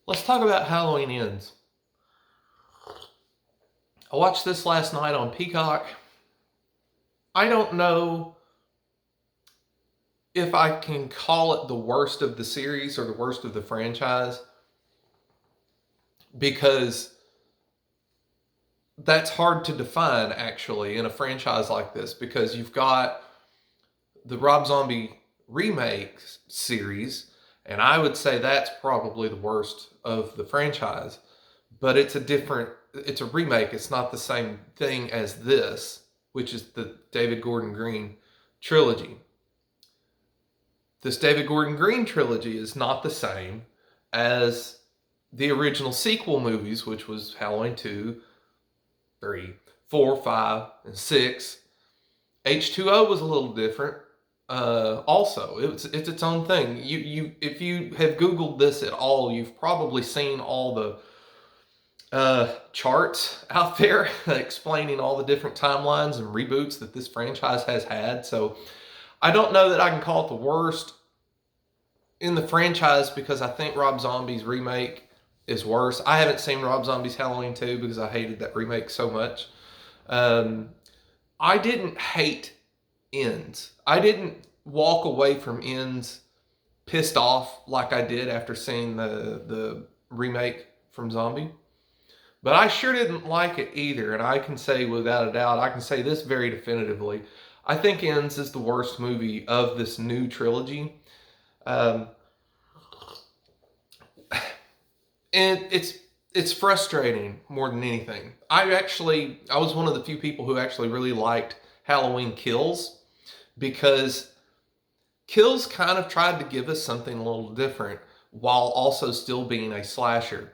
Let's talk about Halloween Ends. I watched this last night on Peacock. I don't know if I can call it the worst of the series or the worst of the franchise because that's hard to define actually in a franchise like this because you've got the Rob Zombie remake series, and I would say that's probably the worst of the franchise. But it's a remake. It's not the same thing as this, which is the David Gordon Green trilogy. This David Gordon Green trilogy is not the same as the original sequel movies, which was Halloween 2, 3, 4, 5, and 6. H2O was a little different. Also, it's its own thing. You if you have Googled this at all, you've probably seen all the charts out there explaining all the different timelines and reboots that this franchise has had. So I don't know that I can call it the worst in the franchise because I think Rob Zombie's remake is worse. I haven't seen Rob Zombie's Halloween 2 because I hated that remake so much. Um, I didn't hate Ends. I didn't walk away from Ends pissed off like I did after seeing the remake from Zombie. But I sure didn't like it either, and I can say without a doubt, I can say this very definitively. I think Ends is the worst movie of this new trilogy. Um, and it's frustrating more than anything. I was one of the few people who actually really liked Halloween Kills because Kills kind of tried to give us something a little different while also still being a slasher.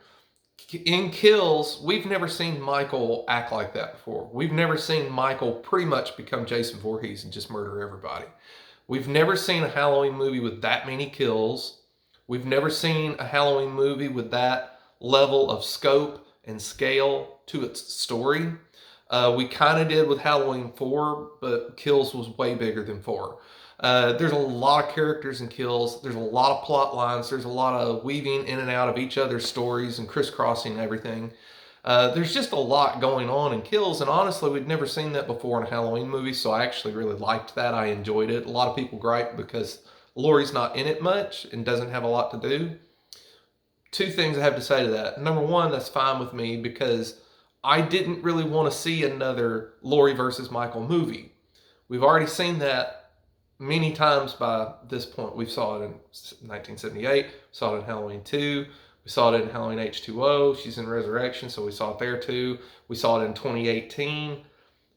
In Kills, we've never seen Michael act like that before. We've never seen Michael pretty much become Jason Voorhees and just murder everybody. We've never seen a Halloween movie with that many kills. We've never seen a Halloween movie with that level of scope and scale to its story. We kind of did with Halloween 4, but Kills was way bigger than 4. There's a lot of characters in Kills. There's a lot of plot lines. There's a lot of weaving in and out of each other's stories and crisscrossing everything. There's just a lot going on in Kills, and honestly, we'd never seen that before in a Halloween movie, so I actually really liked that. I enjoyed it. A lot of people gripe because Laurie's not in it much and doesn't have a lot to do. Two things I have to say to that. Number one, that's fine with me because I didn't really want to see another Laurie versus Michael movie. We've already seen that many times by this point. We saw it in 1978, we saw it in Halloween 2, we saw it in Halloween H2O, she's in Resurrection, so we saw it there too. We saw it in 2018.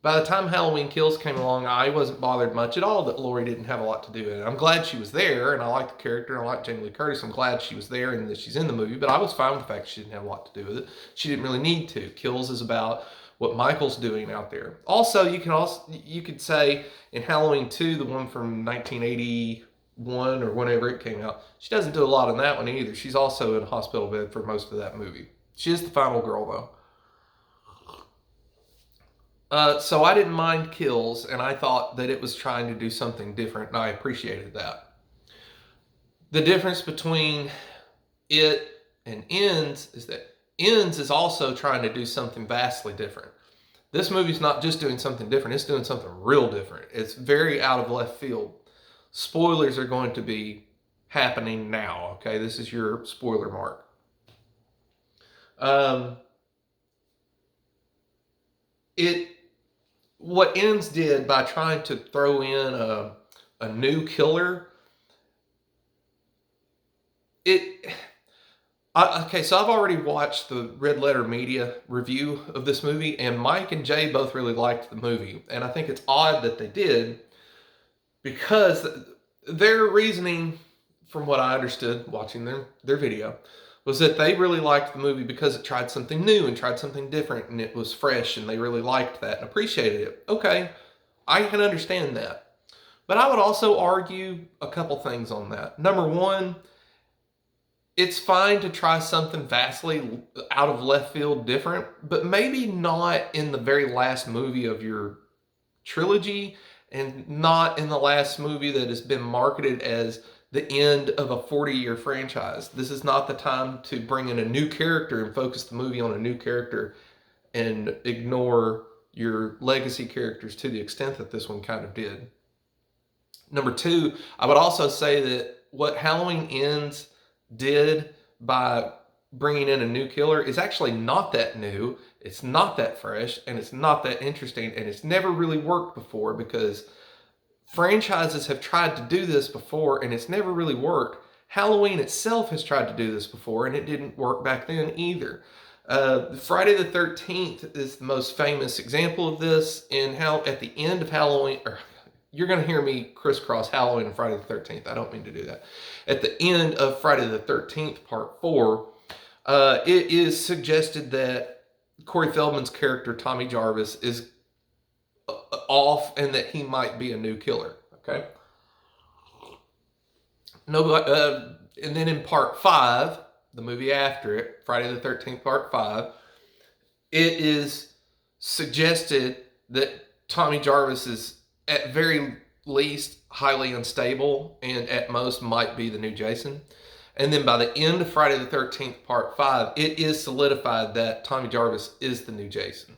By the time Halloween Kills came along, I wasn't bothered much at all that Laurie didn't have a lot to do in it. I'm glad she was there, and I like the character, and I like Jamie Lee Curtis. I'm glad she was there and that she's in the movie, but I was fine with the fact she didn't have a lot to do with it. She didn't really need to. Kills is about what Michael's doing out there. Also, you could say in Halloween 2, the one from 1981 or whenever it came out, she doesn't do a lot in that one either. She's also in a hospital bed for most of that movie. She is the final girl though. So I didn't mind Kills, and I thought that it was trying to do something different, and I appreciated that. The difference between it and Ends is that Ends is also trying to do something vastly different. This movie's not just doing something different, it's doing something real different. It's very out of left field. Spoilers are going to be happening now, okay? This is your spoiler mark. Um, it what Ends did by trying to throw in a new killer, it okay, so I've already watched the Red Letter Media review of this movie, and Mike and Jay both really liked the movie. And I think it's odd that they did because their reasoning, from what I understood watching their video, was that they really liked the movie because it tried something new and tried something different, and it was fresh, and they really liked that and appreciated it. Okay, I can understand that. But I would also argue a couple things on that. Number one, it's fine to try something vastly out of left field different, but maybe not in the very last movie of your trilogy and not in the last movie that has been marketed as the end of a 40-year franchise. This is not the time to bring in a new character and focus the movie on a new character and ignore your legacy characters to the extent that this one kind of did. Number two, I would also say that what Halloween Ends did by bringing in a new killer is actually not that new, it's not that fresh, and it's not that interesting, and it's never really worked before because franchises have tried to do this before and it's never really worked. Halloween itself has tried to do this before and it didn't work back then either. Friday the 13th is the most famous example of this. In how at the end of Halloween, or you're going to hear me crisscross Halloween and Friday the 13th. I don't mean to do that. At the end of Friday the 13th, part 4, it is suggested that Corey Feldman's character, Tommy Jarvis, is off and that he might be a new killer. Okay. No, and then in part 5, the movie after it, Friday the 13th, part 5, it is suggested that Tommy Jarvis is at very least highly unstable and at most might be the new Jason. And then by the end of Friday the 13th, part 5, it is solidified that Tommy Jarvis is the new Jason.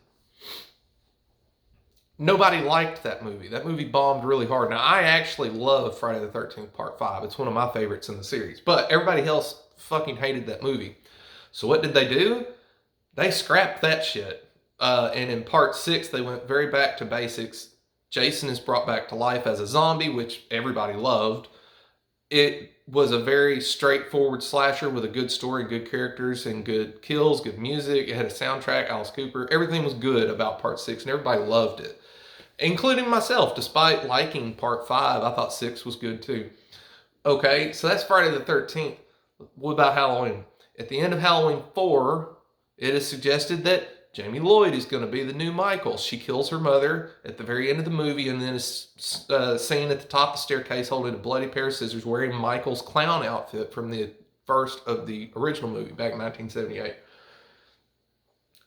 Nobody liked that movie. That movie bombed really hard. Now, I actually love Friday the 13th, part 5. It's one of my favorites in the series. But everybody else fucking hated that movie. So what did they do? They scrapped that shit. And in part 6, they went very back to basics. Jason is brought back to life as a zombie, which everybody loved. It was a very straightforward slasher with a good story, good characters, and good kills, good music. It had a soundtrack, Alice Cooper. Everything was good about part 6, and everybody loved it. Including myself. Despite liking part 5, I thought 6 was good too. Okay, so that's Friday the 13th. What about Halloween? At the end of Halloween 4, it is suggested that Jamie Lloyd is going to be the new Michael. She kills her mother at the very end of the movie and then is seen at the top of the staircase holding a bloody pair of scissors wearing Michael's clown outfit from the first of the original movie back in 1978.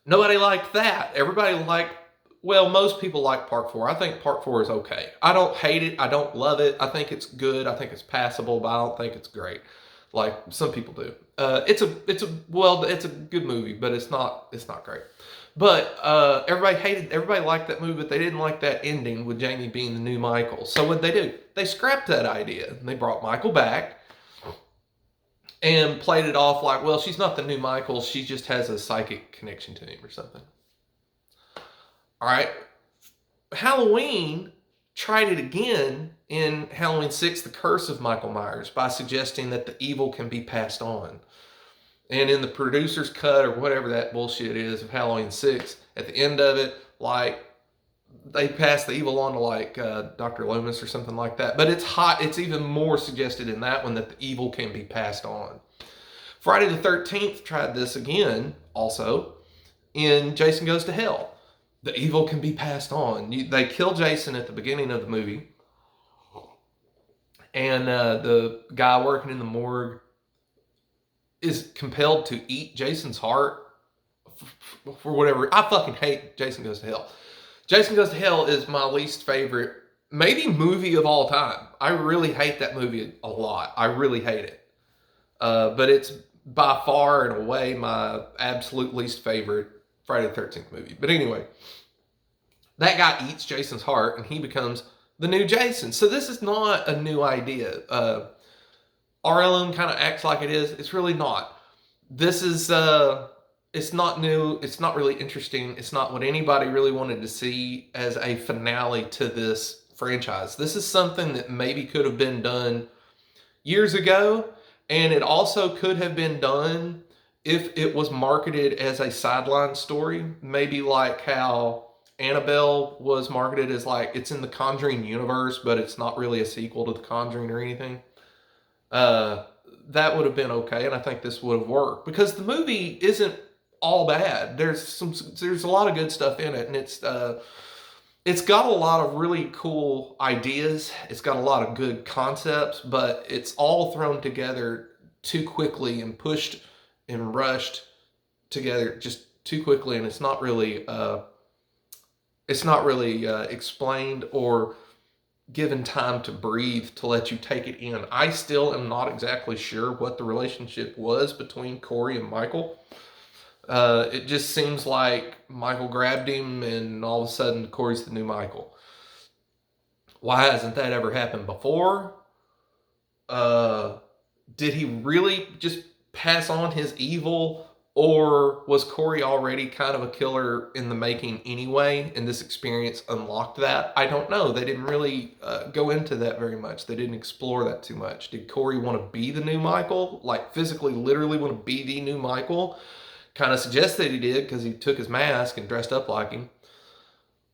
Nobody liked that. Everybody liked, well, most people like part 4. I think part 4 is okay. I don't hate it. I don't love it. I think it's good. I think it's passable, but I don't think it's great like some people do. It's a good movie, but it's not great. But everybody liked that movie, but they didn't like that ending with Jamie being the new Michael. So what'd they do? They scrapped that idea. They brought Michael back and played it off like, well, she's not the new Michael. She just has a psychic connection to him or something. All right. Halloween tried it again in Halloween 6, The Curse of Michael Myers, by suggesting that the evil can be passed on. And in the producer's cut or whatever that bullshit is of Halloween 6, at the end of it, like, they pass the evil on to like Dr. Loomis or something like that. But it's even more suggested in that one that the evil can be passed on. Friday the 13th tried this again also in Jason Goes to Hell. The evil can be passed on. They kill Jason at the beginning of the movie. And the guy working in the morgue is compelled to eat Jason's heart for whatever. I fucking hate Jason Goes to Hell. Jason Goes to Hell is my least favorite, maybe movie of all time. I really hate that movie a lot. I really hate it. But it's by far and away my absolute least favorite Friday the 13th movie. But anyway, that guy eats Jason's heart and he becomes the new Jason. So this is not a new idea. RLM kind of acts like it is. It's really not. This is, it's not new. It's not really interesting. It's not what anybody really wanted to see as a finale to this franchise. This is something that maybe could have been done years ago. And it also could have been done if it was marketed as a sideline story. Maybe like how Annabelle was marketed as like, it's in the Conjuring universe, but it's not really a sequel to the Conjuring or anything. That would have been okay, and I think this would have worked because the movie isn't all bad. There's a lot of good stuff in it, and it's got a lot of really cool ideas. It's got a lot of good concepts, but it's all thrown together too quickly and pushed and rushed together just too quickly, and it's not really explained or given time to breathe, to let you take it in. I still am not exactly sure what the relationship was between Corey and Michael. It just seems like Michael grabbed him and all of a sudden Corey's the new Michael. Why hasn't that ever happened before? Did he really just pass on his evil, or was Corey already kind of a killer in the making anyway, and this experience unlocked that? I don't know. They didn't really go into that very much. They didn't explore that too much. Did Corey want to be the new Michael? Like physically, literally want to be the new Michael? Kind of suggests that he did because he took his mask and dressed up like him.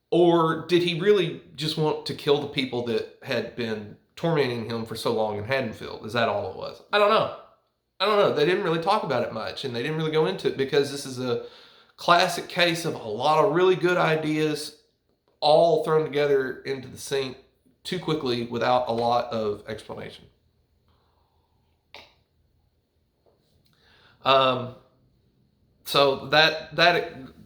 Or did he really just want to kill the people that had been tormenting him for so long in Haddonfield? Is that all it was? I don't know. They didn't really talk about it much, and they didn't really go into it because this is a classic case of a lot of really good ideas all thrown together into the sink too quickly without a lot of explanation. So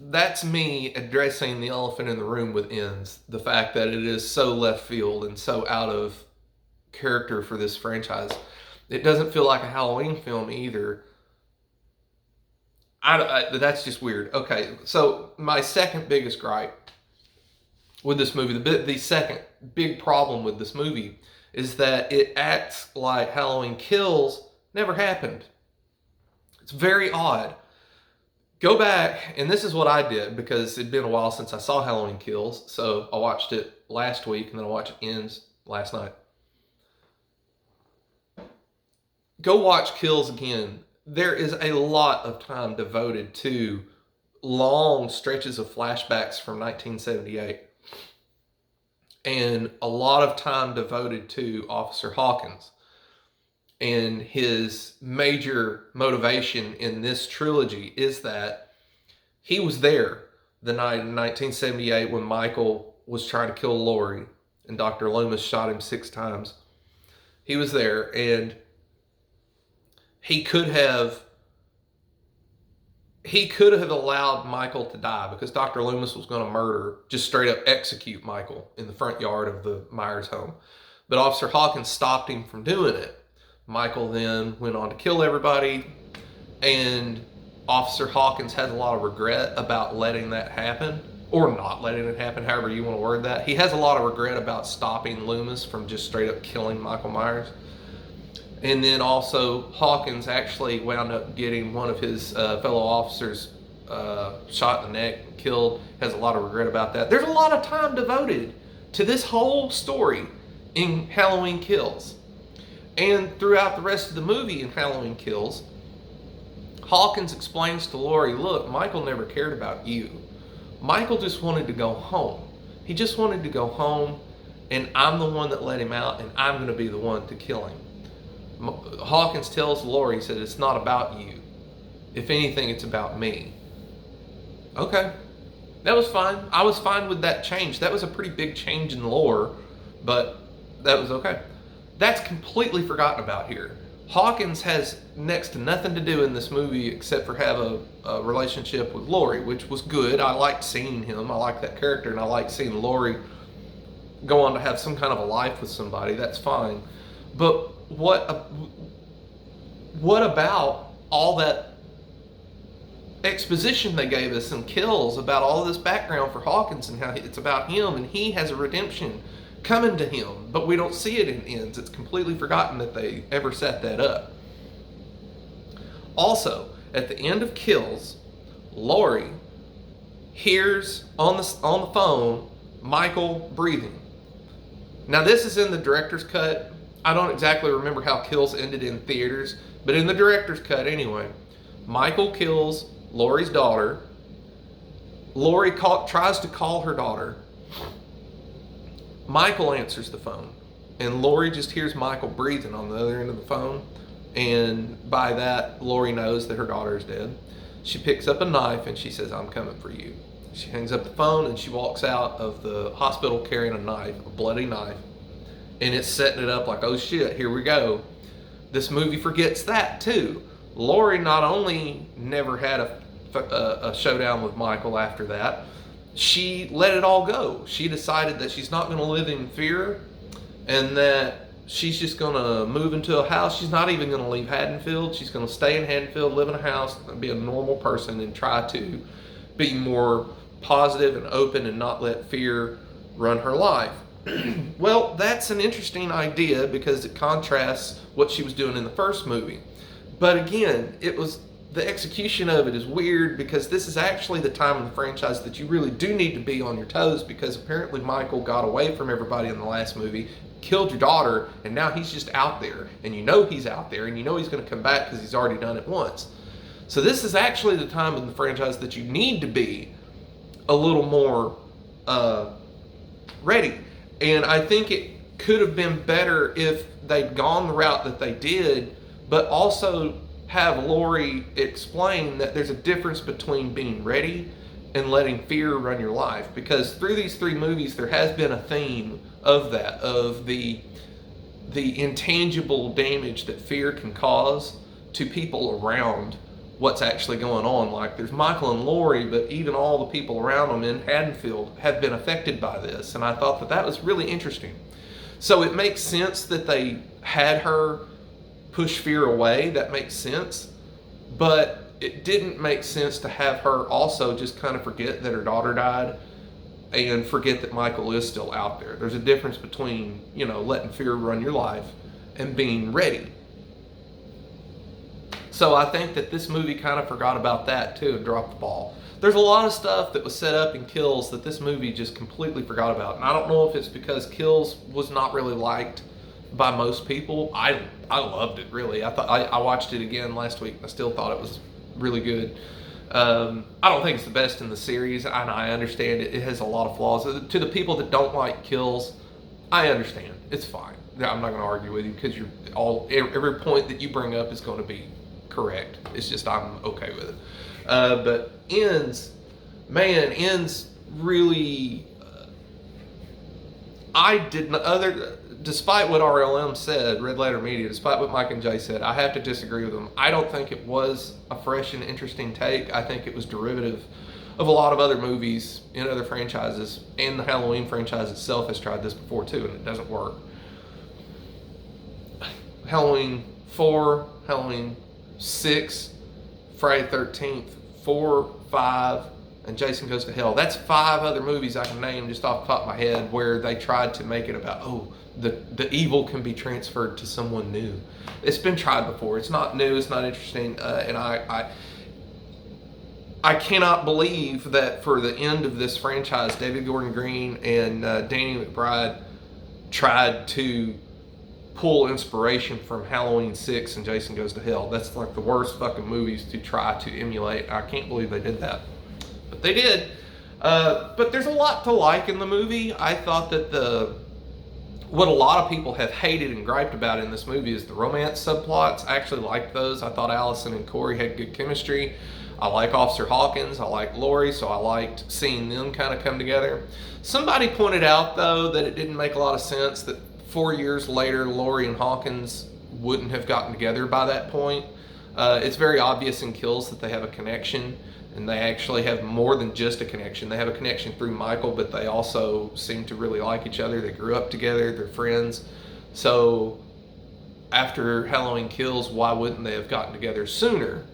that's me addressing the elephant in the room with Ends. The fact that it is so left field and so out of character for this franchise. It doesn't feel like a Halloween film either. That's just weird. Okay, so my second biggest gripe with this movie, the second big problem with this movie, is that it acts like Halloween Kills never happened. It's very odd. Go back, and this is what I did because it'd been a while since I saw Halloween Kills, so I watched it last week, and then I watched Ends last night. Go watch Kills again. There is a lot of time devoted to long stretches of flashbacks from 1978. And a lot of time devoted to Officer Hawkins. And his major motivation in this trilogy is that he was there the night in 1978 when Michael was trying to kill Laurie and Dr. Loomis shot him 6 times. He was there, and he could have allowed Michael to die because Dr. Loomis was going to just straight up execute Michael in the front yard of the Myers home. But Officer Hawkins stopped him from doing it. Michael then went on to kill everybody, and Officer Hawkins has a lot of regret about letting that happen, or not letting it happen, however you want to word that. He has a lot of regret about stopping Loomis from just straight up killing Michael Myers. And then also, Hawkins actually wound up getting one of his fellow officers shot in the neck and killed. Has a lot of regret about that. There's a lot of time devoted to this whole story in Halloween Kills. And throughout the rest of the movie in Halloween Kills, Hawkins explains to Laurie, look, Michael never cared about you. Michael just wanted to go home. He just wanted to go home, and I'm the one that let him out, and I'm going to be the one to kill him. Hawkins tells Laurie, he said, it's not about you. If anything, it's about me. Okay. That was fine. I was fine with that change. That was a pretty big change in lore, but that was okay. That's completely forgotten about here. Hawkins has next to nothing to do in this movie except for have a relationship with Laurie, which was good. I liked seeing him. I liked that character, and I liked seeing Laurie go on to have some kind of a life with somebody. That's fine. But what about all that exposition they gave us in Kills about all of this background for Hawkins and how it's about him and he has a redemption coming to him, but we don't see it in Ends. It's completely forgotten that they ever set that up. Also, at the end of Kills, Laurie hears on the phone Michael breathing. Now this is in the director's cut. I don't exactly remember how Kills ended in theaters, but in the director's cut anyway, Michael kills Laurie's daughter. Laurie tries to call her daughter. Michael answers the phone, and Laurie just hears Michael breathing on the other end of the phone, and by that, Laurie knows that her daughter is dead. She picks up a knife and she says, I'm coming for you. She hangs up the phone and she walks out of the hospital carrying a knife, a bloody knife, and it's setting it up like, oh shit, here we go. This movie forgets that too. Laurie not only never had a showdown with Michael after that, she let it all go. She decided that she's not going to live in fear. and that she's just going to move into a house. She's not even going to leave Haddonfield. She's going to stay in Haddonfield, live in a house, and be a normal person, and try to be more positive and open and not let fear run her life. Well, that's an interesting idea because it contrasts what she was doing in the first movie. But again, the execution of it is weird because this is actually the time in the franchise that you really do need to be on your toes, because apparently Michael got away from everybody in the last movie, killed your daughter, and now he's just out there, and you know he's out there, and you know he's going to come back because he's already done it once. So this is actually the time in the franchise that you need to be a little more ready. And I think it could have been better if they'd gone the route that they did, but also have Laurie explain that there's a difference between being ready and letting fear run your life. Because through these 3 movies, there has been a theme of that, of the intangible damage that fear can cause to people around what's actually going on. Like, there's Michael and Laurie, but even all the people around them in Haddonfield have been affected by this. And I thought that was really interesting. So it makes sense that they had her push fear away. That makes sense. But it didn't make sense to have her also just kind of forget that her daughter died and forget that Michael is still out there. There's a difference between, letting fear run your life and being ready. So I think that this movie kind of forgot about that too and dropped the ball. There's a lot of stuff that was set up in Kills that this movie just completely forgot about. And I don't know if it's because Kills was not really liked by most people. I loved it, really. I watched it again last week and I still thought it was really good. I don't think it's the best in the series, and I understand it has a lot of flaws. To the people that don't like Kills, I understand. It's fine. I'm not going to argue with you because every point that you bring up is going to be correct. It's just I'm okay with it. But Ends really. Despite what RLM said, Red Letter Media, despite what Mike and Jay said, I have to disagree with them. I don't think it was a fresh and interesting take. I think it was derivative of a lot of other movies in other franchises, and the Halloween franchise itself has tried this before too, and it doesn't work. Halloween 4, Halloween 6, Friday the 13th, 4, 5, and Jason Goes to Hell. That's 5 other movies I can name just off the top of my head where they tried to make it about, the evil can be transferred to someone new. It's been tried before. It's not new. It's not interesting. And I cannot believe that for the end of this franchise, David Gordon Green and Danny McBride tried to pull inspiration from Halloween 6 and Jason Goes to Hell. That's like the worst fucking movies to try to emulate. I can't believe they did that. But they did. But there's a lot to like in the movie. I thought that what a lot of people have hated and griped about in this movie is the romance subplots. I actually liked those. I thought Allison and Corey had good chemistry. I like Officer Hawkins. I like Laurie, so I liked seeing them kind of come together. Somebody pointed out, though, that it didn't make a lot of sense that 4 years later, Laurie and Hawkins wouldn't have gotten together by that point. It's very obvious in Kills that they have a connection, and they actually have more than just a connection. They have a connection through Michael, but they also seem to really like each other. They grew up together. They're friends. So after Halloween Kills, why wouldn't they have gotten together sooner?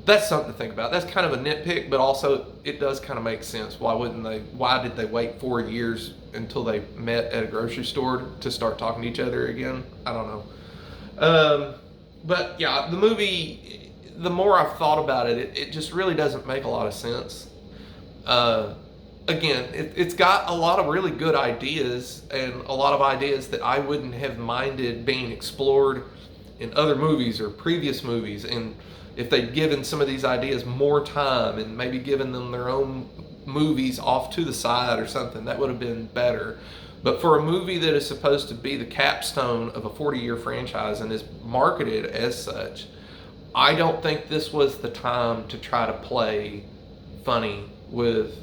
That's something to think about. That's kind of a nitpick, but also it does kind of make sense. Why did they wait 4 years until they met at a grocery store to start talking to each other again? I don't know. But yeah, the movie, the more I've thought about it, it just really doesn't make a lot of sense. Again, it's got a lot of really good ideas, and a lot of ideas that I wouldn't have minded being explored in other movies or previous movies. And if they'd given some of these ideas more time and maybe given them their own movies off to the side or something, that would have been better. But for a movie that is supposed to be the capstone of a 40-year franchise and is marketed as such, I don't think this was the time to try to play funny with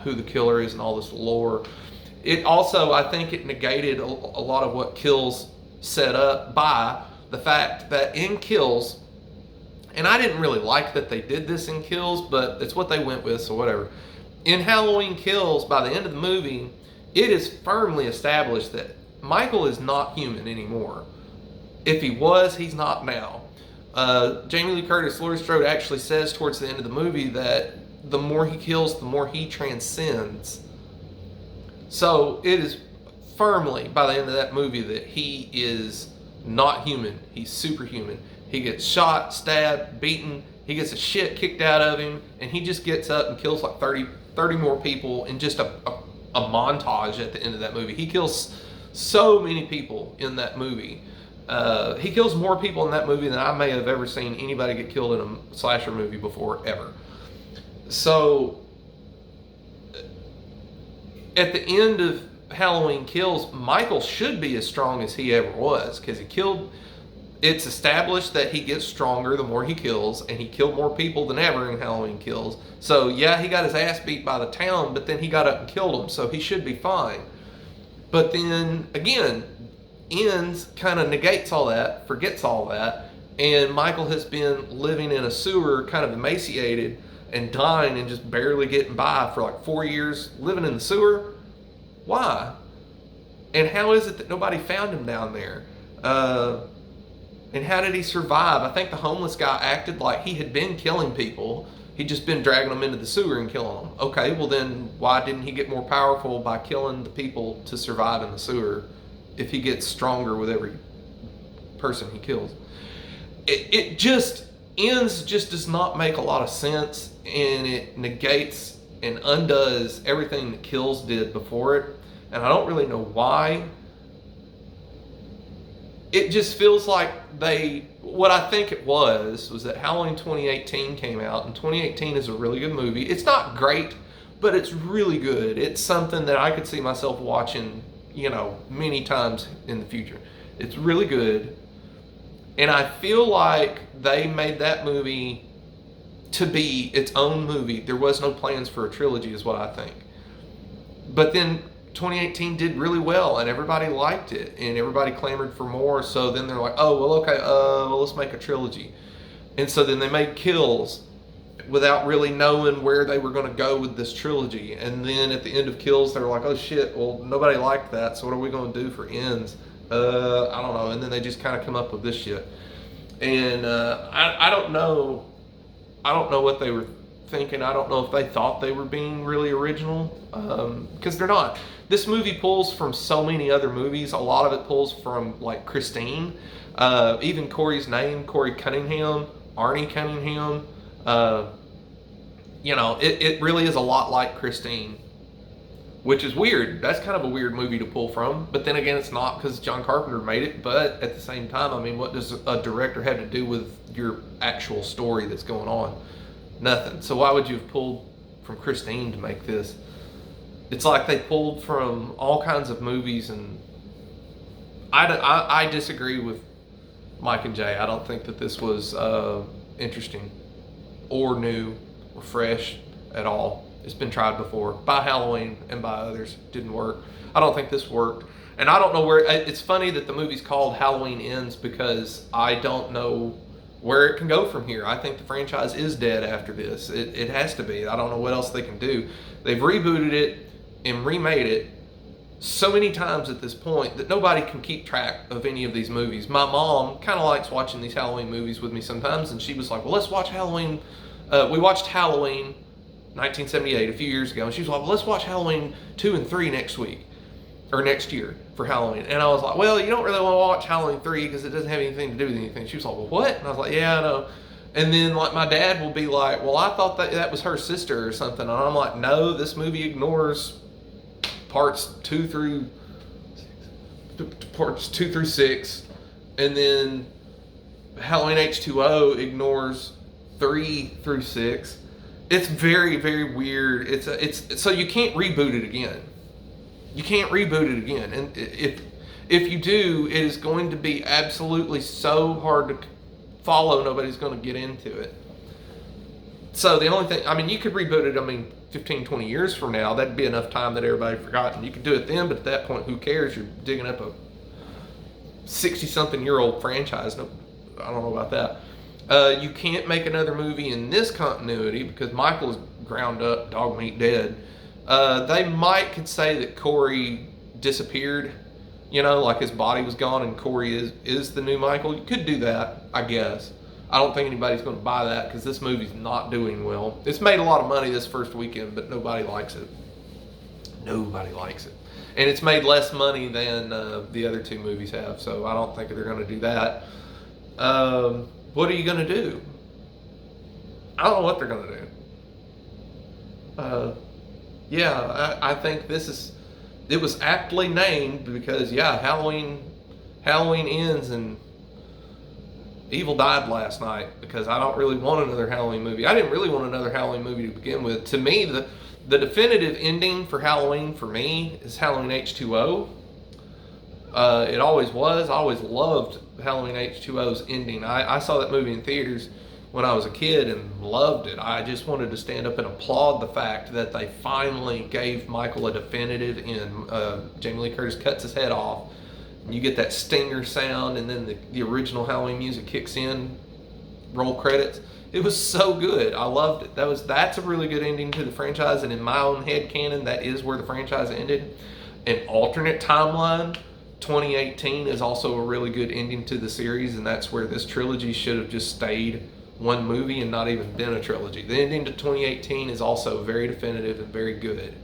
who the killer is and all this lore. It also, I think it negated a lot of what Kills set up by the fact that in Kills, and I didn't really like that they did this in Kills, but it's what they went with, so whatever. In Halloween Kills, by the end of the movie, it is firmly established that Michael is not human anymore. If he was, he's not now. Jamie Lee Curtis, Laurie Strode actually says towards the end of the movie that the more he kills, the more he transcends. So it is firmly by the end of that movie that he is not human. He's superhuman. He gets shot, stabbed, beaten. He gets the shit kicked out of him, and he just gets up and kills like 30 more people in just a montage at the end of that movie. He kills so many people in that movie. He kills more people in that movie than I may have ever seen anybody get killed in a slasher movie before, ever. So, at the end of Halloween Kills, Michael should be as strong as he ever was, because he killed... It's established that he gets stronger the more he kills, and he killed more people than ever in Halloween Kills. So, yeah, he got his ass beat by the town, but then he got up and killed him, so he should be fine. But then, again, Ends kind of negates all that, forgets all that, and Michael has been living in a sewer, kind of emaciated, and dying and just barely getting by for like 4 years, living in the sewer. Why? And how is it that nobody found him down there? And how did he survive? I think the homeless guy acted like he had been killing people. He'd just been dragging them into the sewer and killing them. Okay, well then why didn't he get more powerful by killing the people to survive in the sewer if he gets stronger with every person he kills? It just... Ends just does not make a lot of sense, and it negates and undoes everything that Kills did before it, and I don't really know why. It just feels like what I think it was that Halloween 2018 came out, and 2018 is a really good movie. It's not great, but it's really good. It's something that I could see myself watching, many times in the future. It's really good. And I feel like they made that movie to be its own movie. There was no plans for a trilogy, is what I think. But then 2018 did really well, and everybody liked it, and everybody clamored for more. So then they're like, oh, well, okay, let's make a trilogy. And so then they made Kills without really knowing where they were going to go with this trilogy. And then at the end of Kills, they were like, oh shit, well, nobody liked that, so what are we going to do for Ends? I don't know. And then they just kind of come up with this shit. And I don't know. I don't know what they were thinking. I don't know if they thought they were being really original, because they're not. This movie pulls from so many other movies. A lot of it pulls from like Christine, even Corey's name, Corey Cunningham, Arnie Cunningham. It really is a lot like Christine, which is weird. That's kind of a weird movie to pull from. But then again, it's not, because John Carpenter made it. But at the same time, I mean, what does a director have to do with your actual story that's going on? Nothing. So why would you have pulled from Christine to make this? It's like they pulled from all kinds of movies, and I disagree with Mike and Jay. I don't think that this was interesting or new or fresh at all. It's been tried before by Halloween and by others. Didn't work. I don't think this worked. And I don't know where... It's funny that the movie's called Halloween Ends, because I don't know where it can go from here. I think the franchise is dead after this. It has to be. I don't know what else they can do. They've rebooted it and remade it so many times at this point that nobody can keep track of any of these movies. My mom kind of likes watching these Halloween movies with me sometimes, and she was like, well, let's watch Halloween. We watched Halloween 1978 a few years ago, and she was like, well, let's watch Halloween 2 and 3 next week or next year for Halloween. And I was like, well, you don't really want to watch Halloween 3 because it doesn't have anything to do with anything. She was like, well, what? And I was like, yeah, I know. And then like my dad will be like, well, I thought that was her sister or something. And I'm like, no, this movie ignores parts 2 through 6, and then Halloween H2O ignores 3 through 6. It's very, very weird. It's so you can't reboot it again. You can't reboot it again. And if you do, it is going to be absolutely so hard to follow. Nobody's going to get into it. So the only thing, I mean, you could reboot it, 15, 20 years from now. That'd be enough time that everybody forgotten. You could do it then, but at that point, who cares? You're digging up a 60-something-year-old franchise. No, I don't know about that. You can't make another movie in this continuity because Michael is ground up, dog meat dead. They might could say that Corey disappeared, like his body was gone and Corey is the new Michael. You could do that, I guess. I don't think anybody's going to buy that because this movie's not doing well. It's made a lot of money this first weekend, but nobody likes it. Nobody likes it. And it's made less money than the other two movies have, so I don't think they're going to do that. What are you going to do? I don't know what they're going to do. Yeah, I think it was aptly named because, yeah, Halloween ends and Evil died last night because I don't really want another Halloween movie. I didn't really want another Halloween movie to begin with. To me, the definitive ending for Halloween for me is Halloween H2O. It always was. I always loved Halloween H2O's ending. I saw that movie in theaters when I was a kid and loved it. I just wanted to stand up and applaud the fact that they finally gave Michael a definitive end. Jamie Lee Curtis cuts his head off. You get that stinger sound, and then the original Halloween music kicks in, roll credits. It was so good. I loved it. That's a really good ending to the franchise, and in my own head canon, that is where the franchise ended. An alternate timeline, 2018, is also a really good ending to the series, and that's where this trilogy should have just stayed one movie and not even been a trilogy. The ending to 2018 is also very definitive and very good,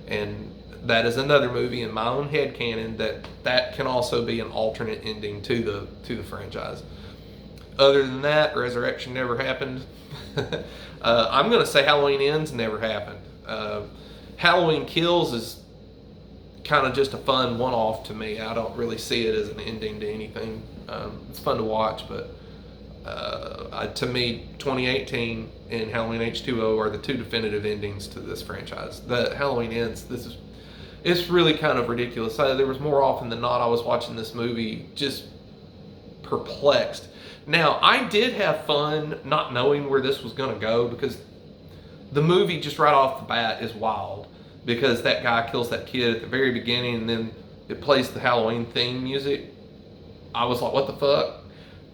and that is another movie in my own head canon that can also be an alternate ending to the franchise. Other than that, Resurrection never happened. I'm going to say Halloween Ends never happened. Halloween Kills is kind of just a fun one-off to me. I don't really see it as an ending to anything. It's fun to watch, but to me, 2018 and Halloween H2O are the two definitive endings to this franchise. The Halloween Ends, it's really kind of ridiculous. There was more often than not I was watching this movie just perplexed. Now, I did have fun not knowing where this was going to go because the movie just right off the bat is wild because that guy kills that kid at the very beginning and then it plays the Halloween theme music. I was like, what the fuck?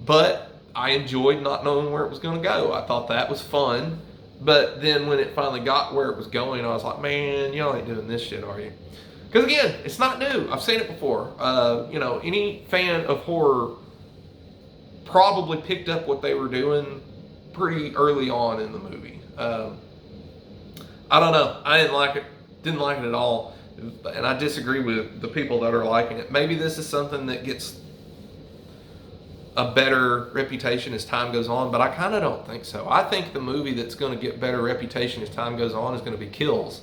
But I enjoyed not knowing where it was going to go. I thought that was fun. But then when it finally got where it was going, I was like, man, y'all ain't doing this shit, are you? Because again, it's not new. I've seen it before. Any fan of horror probably picked up what they were doing pretty early on in the movie. I don't know. I didn't like it. Didn't like it at all. And I disagree with the people that are liking it. Maybe this is something that gets a better reputation as time goes on, but I kind of don't think so. I think the movie that's going to get better reputation as time goes on is going to be Kills.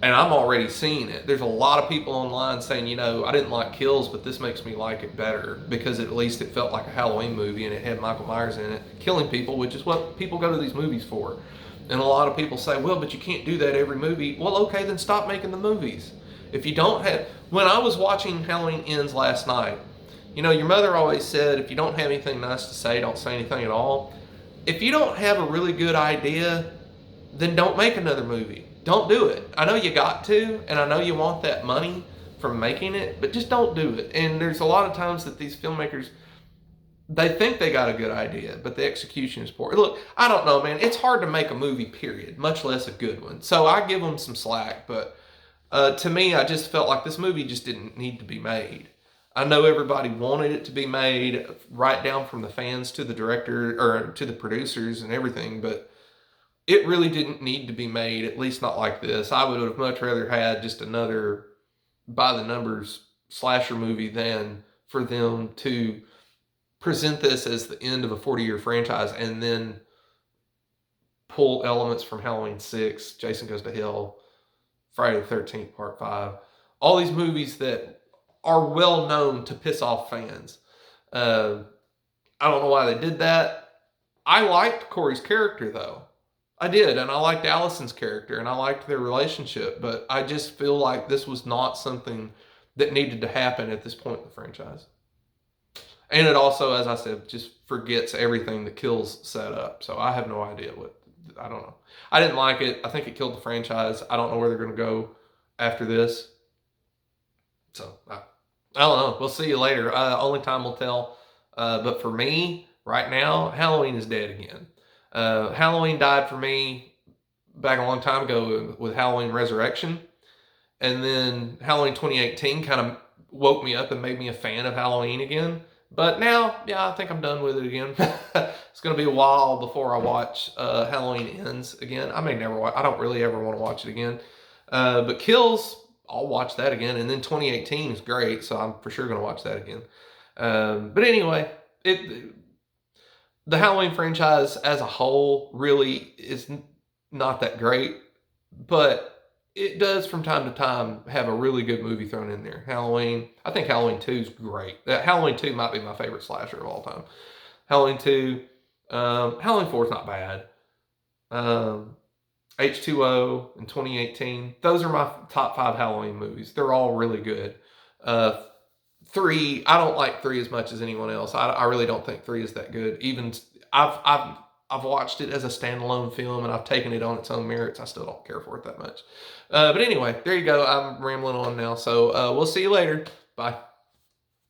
And I'm already seeing it. There's a lot of people online saying, I didn't like Kills, but this makes me like it better because at least it felt like a Halloween movie and it had Michael Myers in it killing people, which is what people go to these movies for. And a lot of people say, well, but you can't do that every movie. Well, okay, then stop making the movies. If you don't have... When I was watching Halloween Ends last night, your mother always said, if you don't have anything nice to say, don't say anything at all. If you don't have a really good idea, then don't make another movie. Don't do it. I know you got to, and I know you want that money from making it, but just don't do it. And there's a lot of times that these filmmakers, they think they got a good idea, but the execution is poor. Look, I don't know, man. It's hard to make a movie, period, much less a good one. So I give them some slack, but to me, I just felt like this movie just didn't need to be made. I know everybody wanted it to be made, right down from the fans to the director, or to the producers and everything, but it really didn't need to be made, at least not like this. I would have much rather had just another by-the-numbers slasher movie than for them to present this as the end of a 40-year franchise and then pull elements from Halloween 6, Jason Goes to Hell, Friday the 13th, Part 5. All these movies that are well known to piss off fans. I don't know why they did that. I liked Corey's character, though. I did, and I liked Allison's character, and I liked their relationship, but I just feel like this was not something that needed to happen at this point in the franchise. And it also, as I said, just forgets everything that Kills set up, so I have no idea I don't know. I didn't like it. I think it killed the franchise. I don't know where they're going to go after this. So, I don't know. We'll see you later. Only time will tell. But for me, right now, Halloween is dead again. Halloween died for me back a long time ago with Halloween Resurrection. And then Halloween 2018 kind of woke me up and made me a fan of Halloween again. But now, yeah, I think I'm done with it again. It's going to be a while before I watch Halloween Ends again. I may never watch. I don't really ever want to watch it again. But Kills, I'll watch that again. And then 2018 is great, so I'm for sure going to watch that again. But anyway, the Halloween franchise as a whole really is not that great, but it does from time to time have a really good movie thrown in there. Halloween, I think Halloween 2 is great. Halloween 2 might be my favorite slasher of all time. Halloween 2, Halloween 4 is not bad. H2O in 2018, those are my top 5 Halloween movies. They're all really good. 3, I don't like 3 as much as anyone else. I really don't think 3 is that good. Even I've watched it as a standalone film and I've taken it on its own merits. I still don't care for it that much. But anyway, there you go. I'm rambling on now. So we'll see you later. Bye.